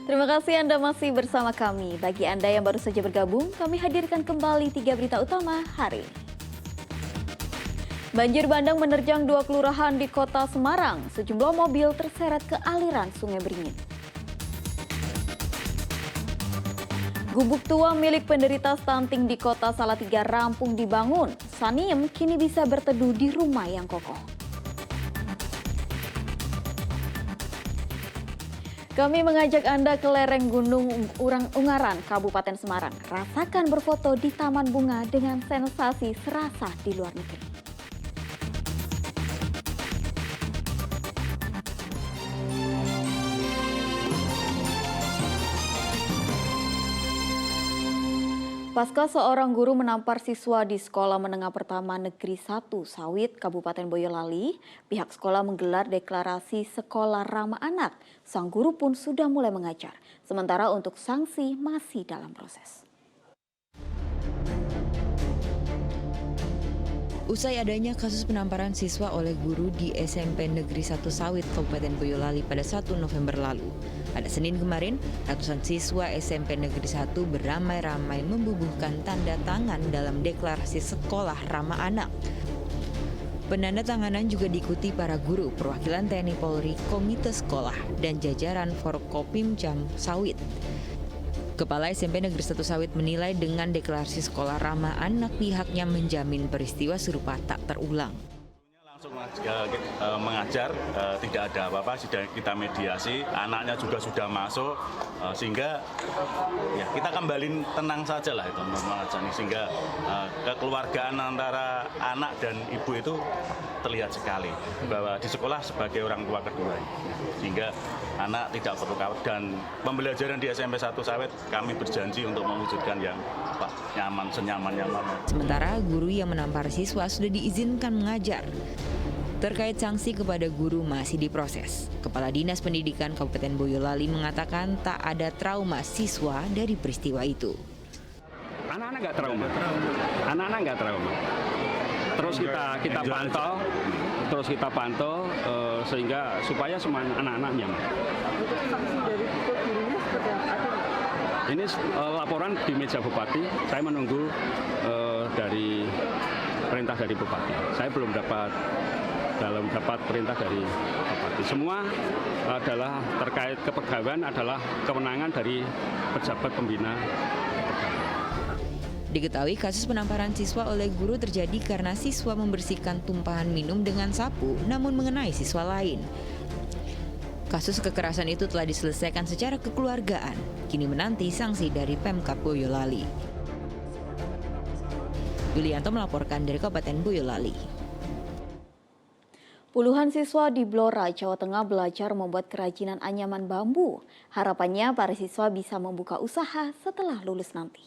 Terima kasih Anda masih bersama kami. Bagi Anda yang baru saja bergabung, kami hadirkan kembali 3 berita utama hari ini. Banjir bandang menerjang 2 kelurahan di kota Semarang. Sejumlah mobil terseret ke aliran Sungai Beringin. Gubuk tua milik penderita stunting di kota Salatiga rampung dibangun. Saniem kini bisa berteduh di rumah yang kokoh. Kami mengajak Anda ke lereng Gunung Ungaran, Kabupaten Semarang. Rasakan berfoto di Taman Bunga dengan sensasi serasa di luar negeri. Pasca seorang guru menampar siswa di Sekolah Menengah Pertama Negeri 1 Sawit, Kabupaten Boyolali, pihak sekolah menggelar deklarasi sekolah ramah anak. Sang guru pun sudah mulai mengajar, sementara untuk sanksi masih dalam proses. Usai adanya kasus penamparan siswa oleh guru di SMP Negeri 1 Sawit, Kabupaten Boyolali pada 1 November lalu. Pada Senin kemarin, ratusan siswa SMP Negeri 1 beramai-ramai membubuhkan tanda tangan dalam deklarasi sekolah ramah anak. Penandatanganan juga diikuti para guru, perwakilan TNI Polri, komite sekolah, dan jajaran Forkopimjam Sawit. Kepala SMP Negeri 1 Sawit menilai dengan deklarasi sekolah ramah anak pihaknya menjamin peristiwa serupa tak terulang. Langsung mengajar, tidak ada apa-apa, sudah kita mediasi, anaknya juga sudah masuk, sehingga ya kita kembali tenang saja lah itu mengajar, sehingga kekeluargaan antara anak dan ibu itu terlihat sekali bahwa di sekolah sebagai orang tua kedua, sehingga anak tidak perlu khawatir, dan pembelajaran di SMP 1 Sawit kami berjanji untuk mewujudkan yang nyaman, senyaman-nyamannya. Sementara guru yang menampar siswa sudah diizinkan mengajar. Terkait sanksi kepada guru masih diproses. Kepala Dinas Pendidikan Kabupaten Boyolali mengatakan tak ada trauma siswa dari peristiwa itu. Anak-anak nggak trauma. Anak-anak nggak trauma. Terus kita pantau, sehingga supaya semua anak-anak nyaman. Ini laporan di meja Bupati. Saya menunggu dari perintah dari Bupati. Saya belum dapat perintah dari Bupati. Semua adalah terkait kepegawaian adalah kewenangan dari pejabat pembina. Diketahui kasus penamparan siswa oleh guru terjadi karena siswa membersihkan tumpahan minum dengan sapu namun mengenai siswa lain. Kasus kekerasan itu telah diselesaikan secara kekeluargaan, kini menanti sanksi dari Pemkab Boyolali. Yulianto melaporkan dari Kabupaten Boyolali. Puluhan siswa di Blora, Jawa Tengah belajar membuat kerajinan anyaman bambu. Harapannya para siswa bisa membuka usaha setelah lulus nanti.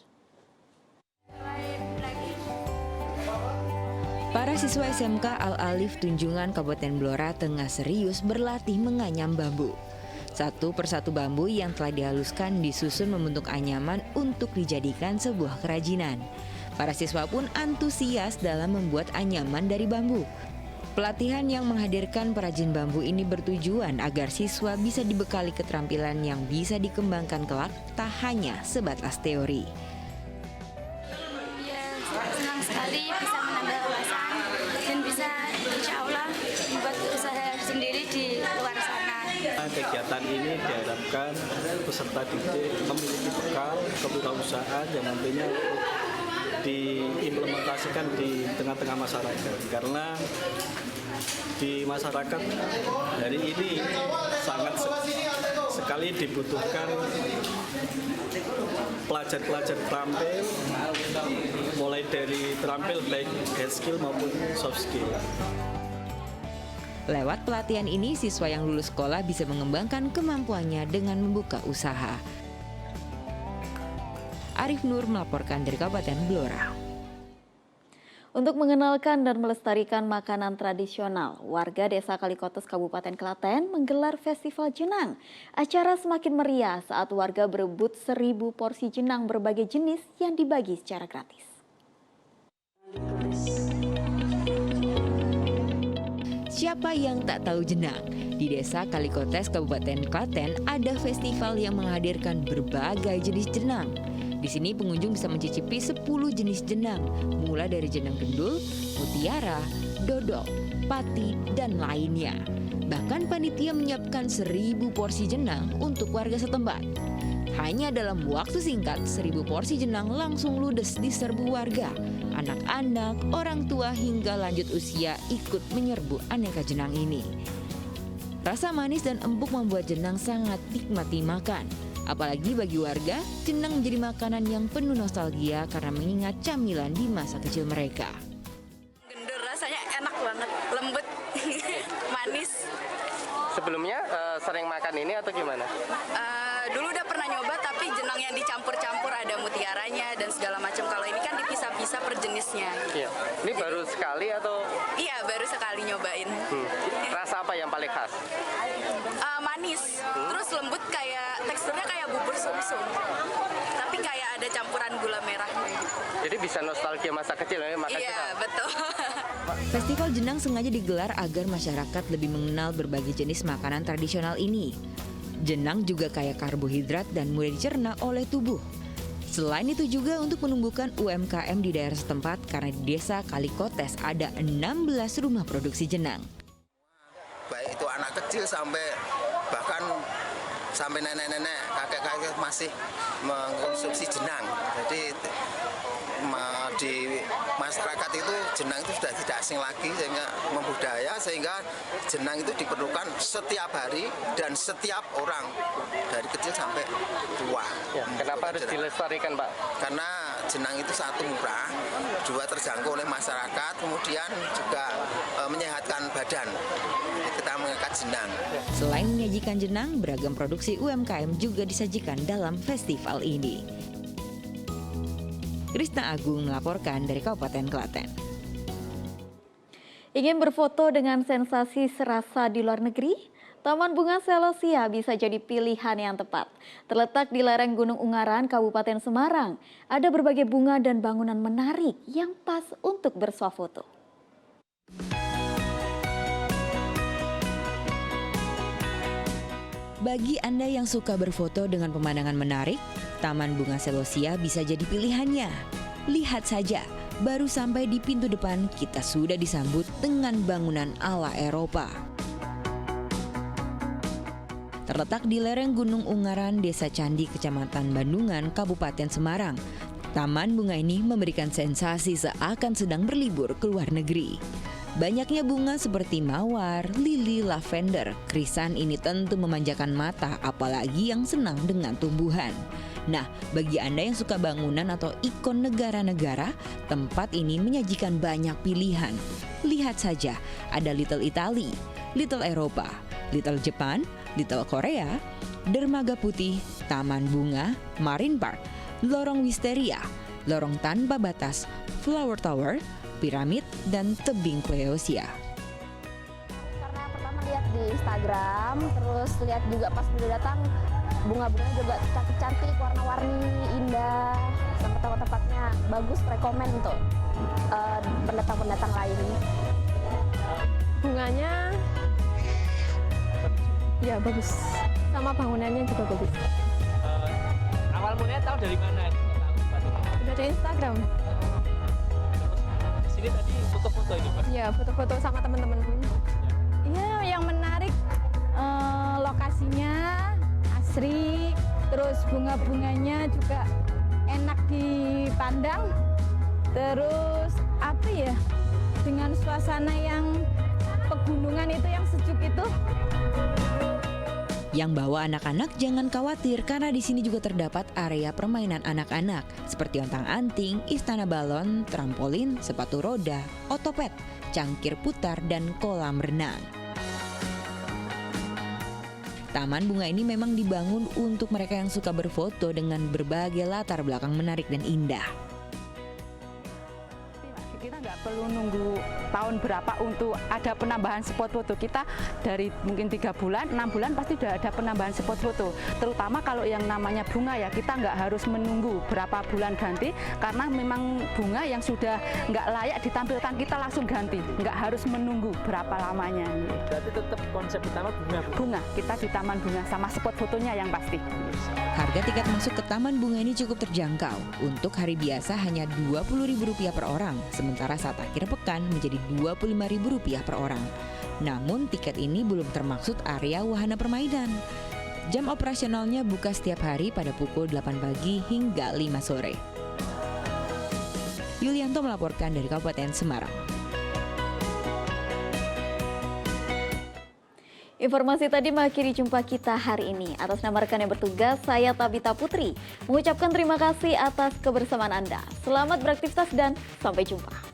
Para siswa SMK Al-Alif Tunjungan Kabupaten Blora tengah serius berlatih menganyam bambu. Satu persatu bambu yang telah dihaluskan disusun membentuk anyaman untuk dijadikan sebuah kerajinan. Para siswa pun antusias dalam membuat anyaman dari bambu. Pelatihan yang menghadirkan perajin bambu ini bertujuan agar siswa bisa dibekali keterampilan yang bisa dikembangkan kelak, tak hanya sebatas teori. Senang sekali bisa menambah wawasan dan bisa insya Allah membuat usaha sendiri di luar sana. Kegiatan ini diharapkan peserta didik memiliki bekal kewirausahaan yang nantinya diimplementasikan di tengah-tengah masyarakat, karena di masyarakat hari ini sangat sekali dibutuhkan pelajar-pelajar terampil, mulai dari terampil baik hard skill maupun soft skill. Lewat pelatihan ini, siswa yang lulus sekolah bisa mengembangkan kemampuannya dengan membuka usaha. Arif Nur melaporkan dari Kabupaten Blora. Untuk mengenalkan dan melestarikan makanan tradisional, warga Desa Kalikotos Kabupaten Klaten menggelar Festival Jenang. Acara semakin meriah saat warga berebut 1.000 porsi jenang berbagai jenis yang dibagi secara gratis. Siapa yang tak tahu Jenang? Di Desa Kalikotes, Kabupaten Klaten, ada festival yang menghadirkan berbagai jenis jenang. Di sini pengunjung bisa mencicipi 10 jenis jenang, mulai dari jenang gendul, mutiara, dodol, pati, dan lainnya. Bahkan panitia menyiapkan 1000 porsi jenang untuk warga setempat. Hanya dalam waktu singkat, 1000 porsi jenang langsung ludes diserbu warga. Anak-anak, orang tua hingga lanjut usia ikut menyerbu aneka jenang ini. Rasa manis dan empuk membuat jenang sangat nikmat dimakan. Apalagi bagi warga, jenang menjadi makanan yang penuh nostalgia karena mengingat camilan di masa kecil mereka. Gendul rasanya enak banget, lembut, manis. Sebelumnya sering makan ini atau gimana? Dulu udah pernah nyoba tapi jenang yang dicampur-campur ada mutiaranya dan segala macam. Kalau ini kan dipisah-pisah per jenisnya. Iya. Ini baru sekali atau? Iya, baru sekali nyobain. Rasa apa yang paling khas? Manis, terus lembut kayak teksturnya kayak bubur sumsum. Tapi kayak ada campuran gula merahnya gitu. Jadi bisa nostalgia masa kecil ya makan Iya, jenang? betul. Festival jenang sengaja digelar agar masyarakat lebih mengenal berbagai jenis makanan tradisional ini. Jenang juga kaya karbohidrat dan mudah dicerna oleh tubuh. Selain itu juga untuk menumbuhkan UMKM di daerah setempat karena di Desa Kalikotes ada 16 rumah produksi jenang. Baik itu anak kecil bahkan sampai nenek-nenek, kakek-kakek masih mengkonsumsi jenang. Jadi di masyarakat itu jenang itu sudah tidak asing lagi sehingga membudaya, sehingga jenang itu diperlukan setiap hari dan setiap orang dari kecil sampai tua. Ya, kenapa harus dilestarikan, Pak? Karena jenang itu satu murah, dua terjangkau oleh masyarakat, kemudian juga menyehatkan badan. Kita mengangkat jenang. Selain menyajikan jenang, beragam produksi UMKM juga disajikan dalam festival ini. Krisna Agung melaporkan dari Kabupaten Klaten. Ingin berfoto dengan sensasi serasa di luar negeri? Taman Bunga Selosia bisa jadi pilihan yang tepat. Terletak di lereng Gunung Ungaran, Kabupaten Semarang, ada berbagai bunga dan bangunan menarik yang pas untuk bersuah foto. Bagi Anda yang suka berfoto dengan pemandangan menarik, Taman Bunga Selosia bisa jadi pilihannya. Lihat saja, baru sampai di pintu depan kita sudah disambut dengan bangunan ala Eropa. Terletak di lereng Gunung Ungaran, Desa Candi, Kecamatan Bandungan, Kabupaten Semarang, Taman bunga ini memberikan sensasi seakan sedang berlibur ke luar negeri. Banyaknya bunga seperti mawar, lili, lavender, krisan ini tentu memanjakan mata, apalagi yang senang dengan tumbuhan. Nah, bagi Anda yang suka bangunan atau ikon negara-negara, tempat ini menyajikan banyak pilihan. Lihat saja, ada Little Italy, Little Eropa, Little Jepang, Little Korea, Dermaga Putih, Taman Bunga, Marine Park, Lorong Wisteria, Lorong Tanpa Batas, Flower Tower, Piramid, dan Tebing Kleosia. Karena pertama lihat di Instagram, terus lihat juga pas udah datang, bunga-bunganya juga cantik-cantik, warna-warni, indah, sama tempat-tempatnya bagus, rekomen untuk pendatang-pendatang lain. Bunganya ya bagus, sama bangunannya juga bagus. Awal mulanya tahu dari mana? Dari Instagram. Sini tadi foto-foto ini, Pak. Ya, foto-foto sama teman-teman. Iya, yang menarik lokasinya asri, terus bunga-bunganya juga enak dipandang. Terus apa ya? Dengan suasana yang pegunungan itu yang sejuk itu. Yang bawa anak-anak jangan khawatir karena di sini juga terdapat area permainan anak-anak seperti ontang-anting, istana balon, trampolin, sepatu roda, otopet, cangkir putar, dan kolam renang. Taman bunga ini memang dibangun untuk mereka yang suka berfoto dengan berbagai latar belakang menarik dan indah. Kita nggak perlu nunggu tahun berapa untuk ada penambahan spot foto. Kita dari mungkin 3 bulan, 6 bulan pasti sudah ada penambahan spot foto. Terutama kalau yang namanya bunga ya, kita nggak harus menunggu berapa bulan ganti, karena memang bunga yang sudah nggak layak ditampilkan kita langsung ganti, nggak harus menunggu berapa lamanya. Berarti tetap konsep utama bunga, Bu? Bunga, kita di taman bunga sama spot fotonya yang pasti. Harga tiket masuk ke Taman Bunga ini cukup terjangkau. Untuk hari biasa hanya Rp20.000 per orang, sementara saat akhir pekan menjadi Rp25.000 per orang. Namun tiket ini belum termaksud area wahana permainan. Jam operasionalnya buka setiap hari pada pukul 8 pagi hingga 5 sore. Yulianto melaporkan dari Kabupaten Semarang. Informasi tadi mengakhiri jumpa kita hari ini. Atas nama rekan yang bertugas, saya Tabita Putri mengucapkan terima kasih atas kebersamaan Anda. Selamat beraktivitas dan sampai jumpa.